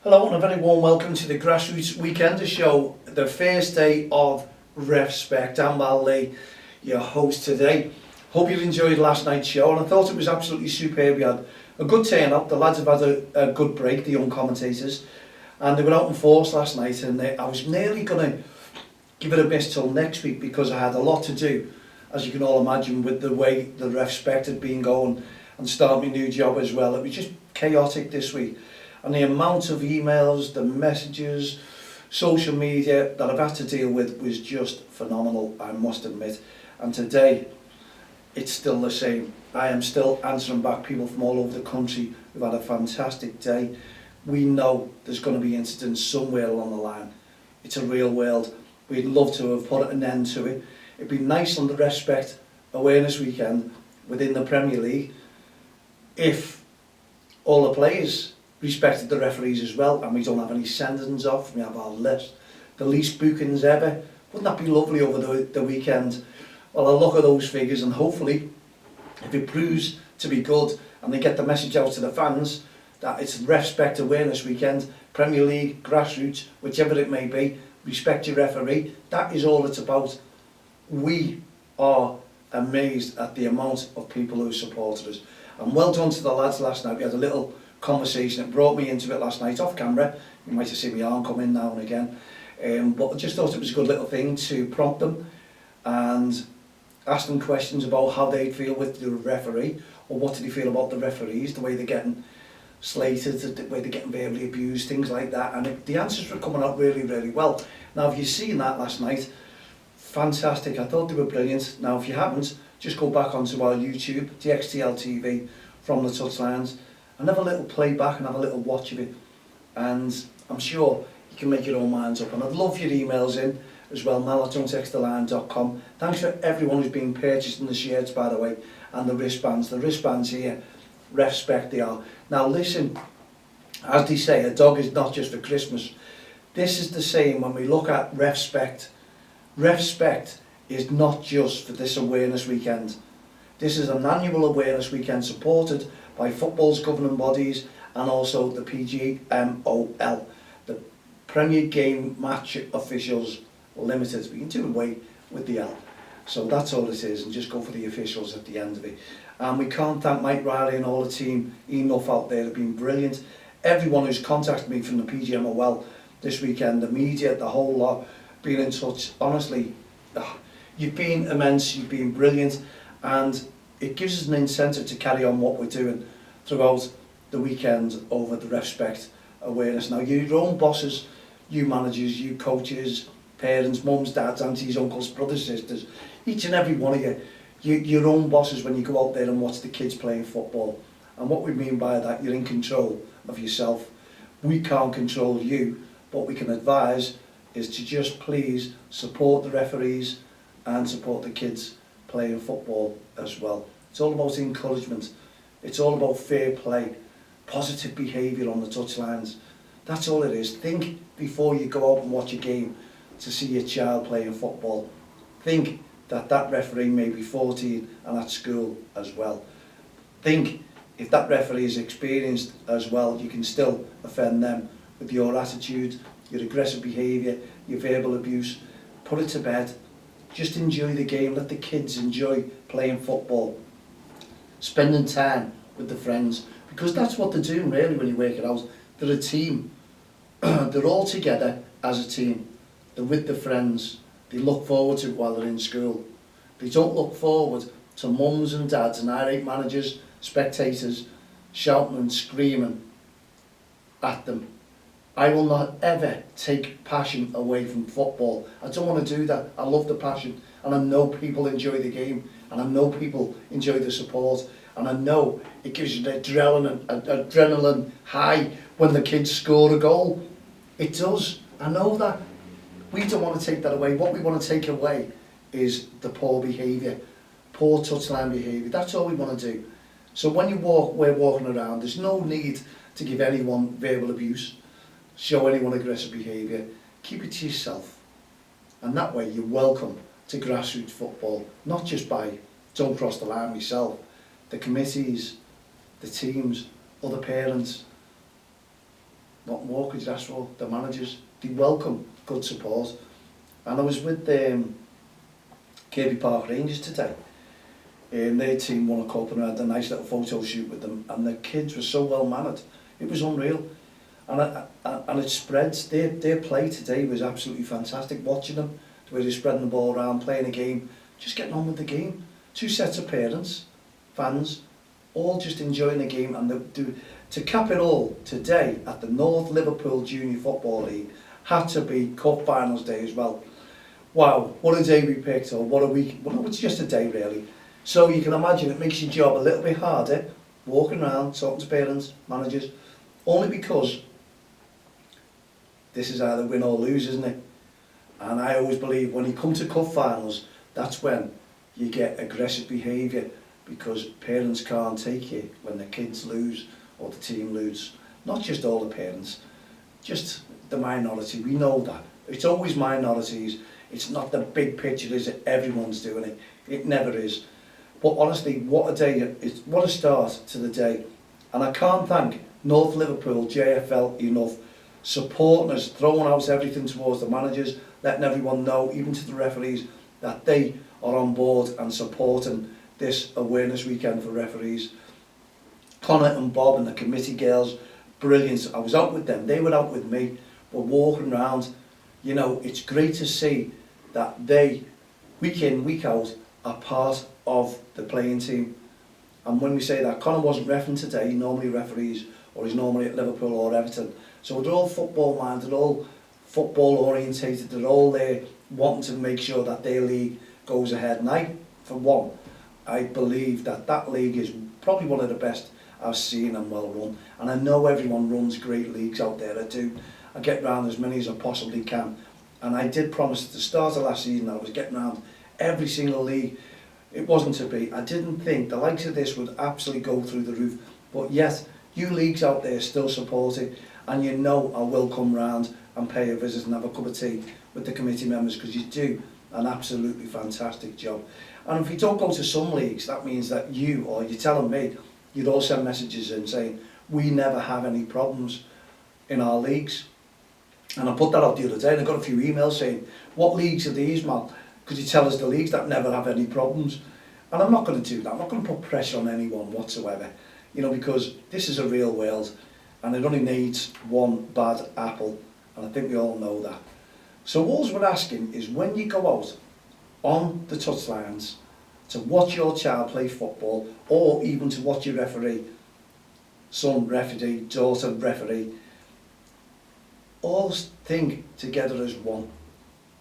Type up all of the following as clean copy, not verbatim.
Hello and a very warm welcome to the Grassroots Weekender Show, the first day of REFspect. I'm Mal Lee, your host today. Hope you enjoyed last night's show, and I thought it was absolutely superb. We had a good turnout. The lads have had a good break, the young commentators, and they were out in force last night, and I was nearly going to give it a miss till next week because I had a lot to do, as you can all imagine, with the way the REFspect had been going and start my new job as well. It was just chaotic this week. And the amount of emails, the messages, social media that I've had to deal with was just phenomenal, I must admit. And today, it's still the same. I am still answering back people from all over the country who've had a fantastic day. We know there's going to be incidents somewhere along the line. It's a real world. We'd love to have put an end to it. It'd be nice on the REFspect Awareness Weekend within the Premier League if all the players respected the referees as well, and we don't have any sendings off. We have our list, the least bookings ever. Wouldn't that be lovely over the weekend? Well, I'll look at those figures, and hopefully, if it proves to be good and they get the message out to the fans that it's REFspect Awareness Weekend, Premier League, grassroots, whichever it may be, respect your referee. That is all it's about. We are amazed at the amount of people who supported us. And well done to the lads last night. We had a little conversation. It brought me into it last night off camera. You might have seen my arm come in now and again. But I just thought it was a good little thing to prompt them and ask them questions about how they feel with the referee, or what do they feel about the referees, the way they're getting slated, the way they're getting verbally abused, things like that. And the answers were coming out really, really well. Now, if you've seen that last night, fantastic. I thought they were brilliant. Now, if you haven't, just go back onto our YouTube, DXTL TV, from the touchlines, and have a little playback and have a little watch of it, and I'm sure you can make your own minds up. And I'd love your emails in as well, mal@don'ttexttheline.com. Thanks for everyone who's been purchasing the shirts, by the way, and the wristbands. The wristbands here, REFspect they are. Now listen, as they say, a dog is not just for Christmas. This is the same when we look at REFspect. REFspect is not just for this awareness weekend. This is an annual awareness weekend supported by football's governing bodies and also the PGMOL, the Premier Game Match Officials Limited. We can do away with the L. So that's all it is, and just go for the officials at the end of it. And we can't thank Mike Riley and all the team enough out there. They've been brilliant. Everyone who's contacted me from the PGMOL this weekend, the media, the whole lot, been in touch. Honestly, you've been immense, you've been brilliant, and it gives us an incentive to carry on what we're doing throughout the weekend over the REFspect Awareness. Now, you're your own bosses, you managers, you coaches, parents, mums, dads, aunties, uncles, brothers, sisters, each and every one of you, you're your own bosses when you go out there and watch the kids playing football. And what we mean by that, you're in control of yourself. We can't control you, but we can advise is to just please support the referees and support the kids playing football as well. It's all about encouragement. It's all about fair play, positive behaviour on the touchlines. That's all it is. Think before you go out and watch a game to see your child playing football. Think that that referee may be 14 and at school as well. Think if that referee is experienced as well, you can still offend them with your attitude, your aggressive behaviour, your verbal abuse. Put it to bed. Just enjoy the game. Let the kids enjoy playing football. Spending time with the friends. Because that's what they're doing really when you work it out. They're a team. They're all together as a team. They're with their friends. They look forward to it while they're in school. They don't look forward to mums and dads and irate managers, spectators, shouting and screaming at them. I will not ever take passion away from football. I don't want to do that. I love the passion, and I know people enjoy the game, and I know people enjoy the support, and I know it gives you an adrenaline high when the kids score a goal. It does. I know that. We don't want to take that away. What we want to take away is the poor behaviour, poor touchline behaviour. That's all we want to do. So when we're walking around, there's no need to give anyone verbal abuse, show anyone aggressive behaviour. Keep it to yourself. And that way you're welcome to grassroots football, not just by Don't Cross the Line myself, the committees, the teams, other parents. What more could you ask for? The managers, they welcome good support. And I was with Kirby Park Rangers today. Their team won a cup and I had a nice little photo shoot with them, and the kids were so well mannered. It was unreal. And it spreads. Their play today was absolutely fantastic. Watching them, the way they're spreading the ball around, playing a game, just getting on with the game. Two sets of parents, fans, all just enjoying the game. And to cap it all, today at the North Liverpool Junior Football League had to be Cup Finals Day as well. Wow, what a day we picked, or what a week. Well, it's just a day really. So you can imagine it makes your job a little bit harder, walking around, talking to parents, managers, only because this is either win or lose, isn't it? And I always believe when you come to cup finals, that's when you get aggressive behaviour, because parents can't take it when the kids lose or the team lose. Not just all the parents, just the minority. We know that. It's always minorities. It's not the big picture, is it? Everyone's doing it. It never is. But honestly, what a day, what a start to the day. And I can't thank North Liverpool JFL enough, supporting us, throwing out everything towards the managers, letting everyone know, even to the referees, that they are on board and supporting this awareness weekend for referees. Connor and Bob and the committee girls, brilliant. I was out with them, they were out with me, we're walking around. You know, it's great to see that they, week in, week out, are part of the playing team. And when we say that, Connor wasn't reffing today, he normally referees, or he's normally at Liverpool or Everton. So they're all football minded, all football orientated, they're all there wanting to make sure that their league goes ahead. And I, for one, I believe that that league is probably one of the best I've seen and well run. And I know everyone runs great leagues out there. I get round as many as I possibly can. And I did promise at the start of last season that I was getting round every single league. It wasn't to be. I didn't think the likes of this would absolutely go through the roof. But yet, you leagues out there still support it. And you know I will come round and pay a visit and have a cup of tea with the committee members, because you do an absolutely fantastic job. And if you don't go to some leagues, that means that you, or you're telling me, you'd all send messages in saying, we never have any problems in our leagues. And I put that out the other day and I got a few emails saying, what leagues are these, man? Could you tell us the leagues that never have any problems? And I'm not going to do that. I'm not going to put pressure on anyone whatsoever, you know, because this is a real world and it only needs one bad apple, and I think we all know that. So all we're asking is, when you go out on the touchlines to watch your child play football, or even to watch your referee, son referee, daughter referee, all think together as one.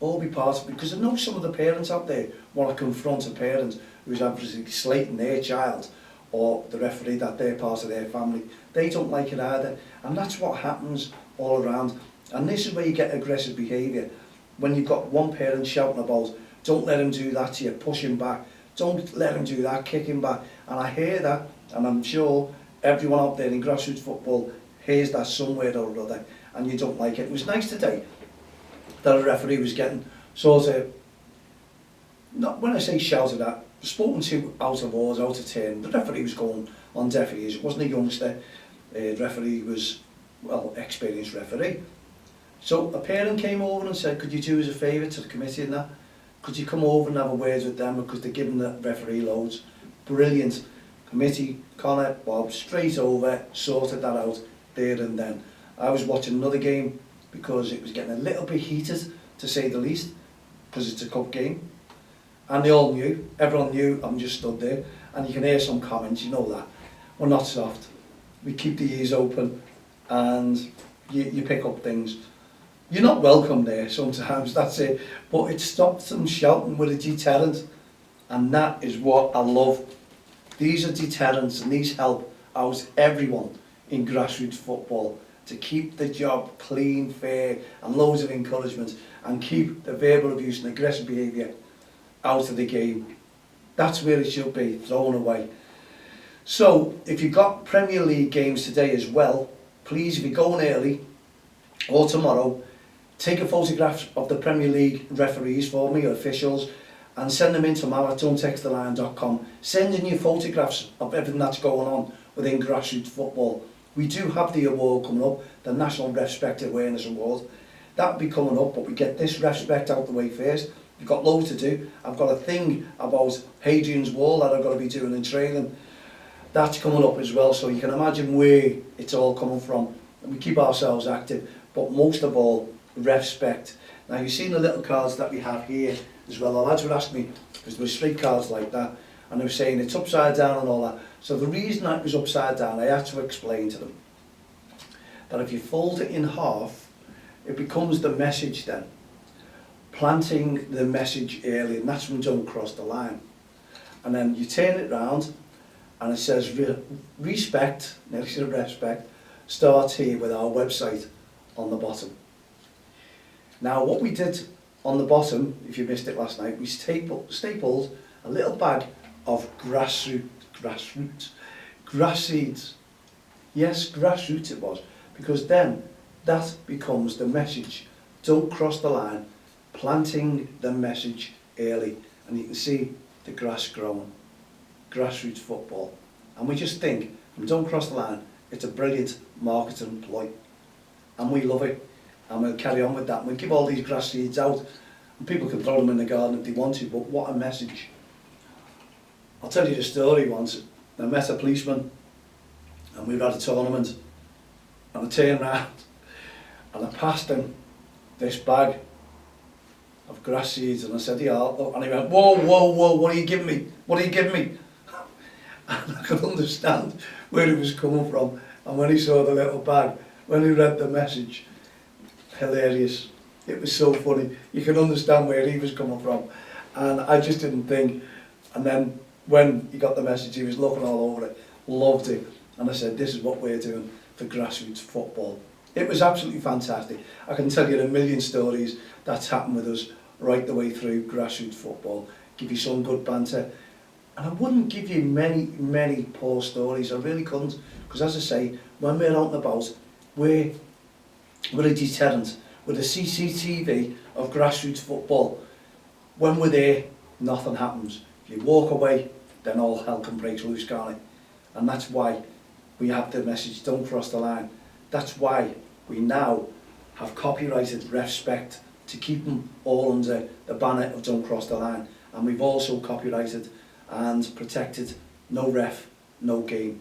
All be part of it, because I know some of the parents out there want to confront a parent who's obviously slating their child or the referee that they're part of their family. They don't like it either, and that's what happens all around. And this is where you get aggressive behaviour, when you've got one parent shouting about, don't let him do that to you, push him back, don't let him do that, kick him back. And I hear that, and I'm sure everyone out there in grassroots football hears that somewhere or other, and you don't like it. It was nice today that a referee was getting sort of, not when I say shouted at, spoken to out of order, out of turn. The referee was going on deaf ears. It wasn't a youngster. The referee was, well, experienced referee. So a parent came over and said, could you do us a favour to the committee and that? Could you come over and have a word with them, because they're giving the referee loads? Brilliant. Committee, Connor, Bob, straight over, sorted that out there and then. I was watching another game because it was getting a little bit heated, to say the least, because it's a cup game. And they all knew, everyone knew, I'm just stood there, and you can hear some comments, you know that. We're not soft. We keep the ears open, and you pick up things. You're not welcome there sometimes, that's it. But it stops them shouting with a deterrent, and that is what I love. These are deterrents, and these help out everyone in grassroots football to keep the job clean, fair, and loads of encouragement, and keep the verbal abuse and aggressive behaviour out of the game. That's where it should be, thrown away. So if you've got Premier League games today as well, please, if you're going early or tomorrow, take a photograph of the Premier League referees for me, or officials, and send them in to mal@don'ttexttheline.com. Send in your photographs of everything that's going on within grassroots football. We do have the award coming up, the National REFspect Awareness Award. That'll be coming up, but we get this REFspect out the way first. We've got loads to do. I've got a thing about Hadrian's Wall that I've got to be doing in training. That's coming up as well, so you can imagine where it's all coming from. And we keep ourselves active, but most of all, REFspect. Now you've seen the little cards that we have here as well. The lads were asking me, because there were street cards like that, and they were saying it's upside down and all that. So the reason that it was upside down, I had to explain to them that if you fold it in half, it becomes the message then. Planting the message early, and that's when don't cross the line. And then you turn it round, and it says respect, next to REFspect, starts here with our website on the bottom. Now what we did on the bottom, if you missed it last night, we stapled a little bag of grass seeds. Yes, grassroots it was, because then that becomes the message. Don't cross the line, planting the message early. And you can see the grass growing, grassroots football. And we just think, from don't cross the line, it's a brilliant marketing ploy. And we love it. And we'll carry on with that. We'll give all these grass seeds out, and people can throw them in the garden if they want to, but what a message. I'll tell you the story once. I met a policeman, and we were at a tournament, and I turned round, and I passed him this bag of grass seeds, and I said, yeah, and he went, whoa, whoa, whoa, what are you giving me? What are you giving me? And I could understand where he was coming from, and when he saw the little bag, when he read the message, hilarious. It was so funny. You can understand where he was coming from. And I just didn't think. And then when he got the message, he was looking all over it, loved it. And I said, this is what we're doing for grassroots football. It was absolutely fantastic. I can tell you a million stories that's happened with us right the way through grassroots football. Give you some good banter. And I wouldn't give you many poor stories. I really couldn't. Because as I say, when we're out and about, we're a deterrent. We're the CCTV of grassroots football. When we're there, nothing happens. If you walk away, then all hell can break loose, can't it? And that's why we have the message, don't cross the line. That's why we now have copyrighted REFspect to keep them all under the banner of don't cross the line. And we've also copyrighted and protected no ref, no game.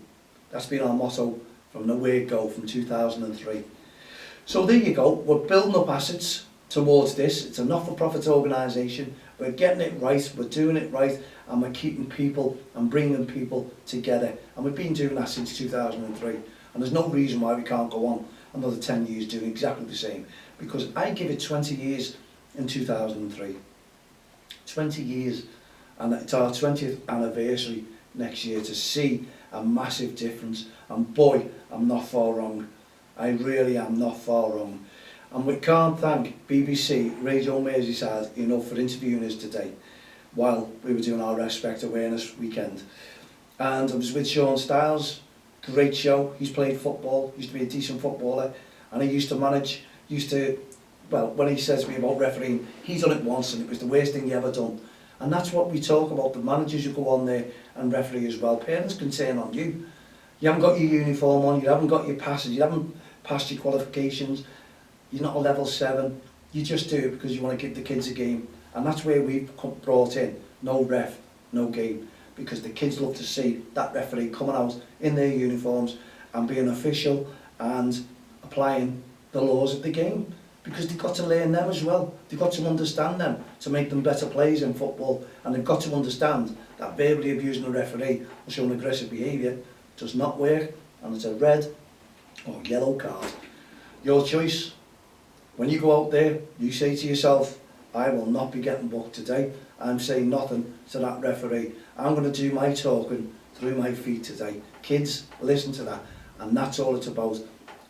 That's been our motto from the word go from 2003. So there you go, we're building up assets towards this. It's a not-for-profit organisation. We're getting it right, we're doing it right, and we're keeping people and bringing people together. And we've been doing that since 2003. And there's no reason why we can't go on another 10 years doing exactly the same. Because I give it 20 years in 2003. 20 years. And it's our 20th anniversary next year to see a massive difference. And boy, I'm not far wrong. I really am not far wrong. And we can't thank BBC Radio Merseyside enough for interviewing us today while we were doing our REFspect Awareness Weekend. And I was with Sean Stiles, great show. He's played football, used to be a decent footballer, and he used to manage, well, when he says to me about refereeing, he's done it once and it was the worst thing he ever done. And that's what we talk about, the managers who go on there and referee as well. Parents can turn on you. You haven't got your uniform on, you haven't got your passes, you haven't passed your qualifications, you're not a level 7, you just do it because you want to give the kids a game. And that's where we've brought in no ref, no game, because the kids love to see that referee coming out in their uniforms and being official and applying the laws of the game, because they've got to learn them as well. They've got to understand them to make them better players in football, and they've got to understand that verbally abusing a referee or showing aggressive behaviour does not work, and it's a red or yellow card. Your choice. When you go out there, you say to yourself, I will not be getting booked today. I'm saying nothing to that referee. I'm going to do my talking through my feet today. Kids, listen to that. And that's all it's about.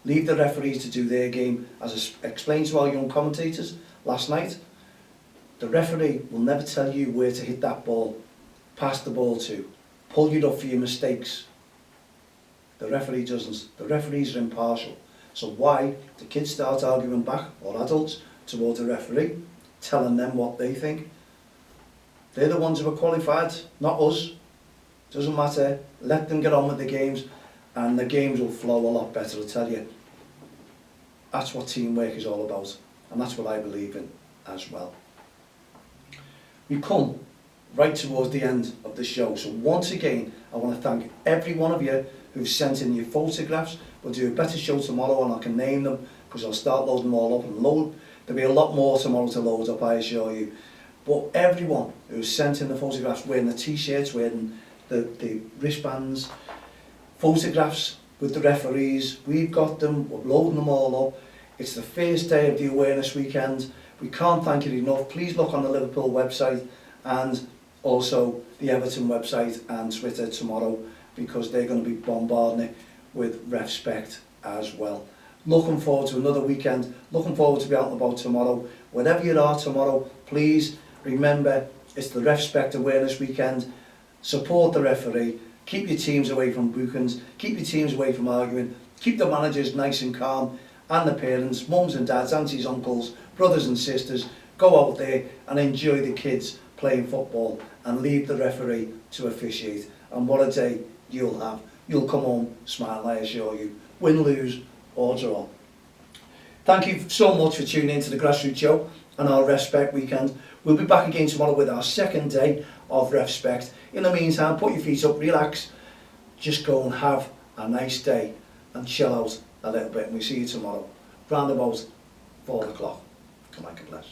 Leave the referees to do their game. As I explained to our young commentators last night, the referee will never tell you where to hit that ball, pass the ball to, pull you up for your mistakes. The referee doesn't. The referees are impartial. So why do kids start arguing back, or adults, towards the referee, telling them what they think? They're the ones who are qualified, not us. Doesn't matter. Let them get on with the games. and the games will flow a lot better, I tell you. That's what teamwork is all about, and that's what I believe in as well. We come right towards the end of the show, so once again I want to thank every one of you who've sent in your photographs. We'll do a better show tomorrow and I can name them, because I'll start loading them all up, and there'll be a lot more tomorrow to load up, I assure you. But everyone who's sent in the photographs, wearing the t-shirts, wearing the wristbands, photographs with the referees, we've got them, we're loading them all up. It's the first day of the awareness weekend. We can't thank you enough. Please look on the Liverpool website and also the Everton website and Twitter tomorrow, because they're going to be bombarding it with REFspect as well. Looking forward to another weekend, looking forward to be out and about tomorrow. Wherever you are tomorrow, please remember it's the REFspect awareness weekend. Support the referee, keep your teams away from bookings, keep your teams away from arguing, keep the managers nice and calm, and the parents, mums and dads, aunties, uncles, brothers and sisters, go out there and enjoy the kids playing football and leave the referee to officiate. And what a day you'll have. You'll come home smiling, I assure you. Win, lose or draw. Thank you so much for tuning in to the Grassroots Show and our REFspect weekend. We'll be back again tomorrow with our second day of REFspect. In the meantime, put your feet up, relax, just go and have a nice day and chill out a little bit, and we'll see you tomorrow round about 4 o'clock. Come on, God bless.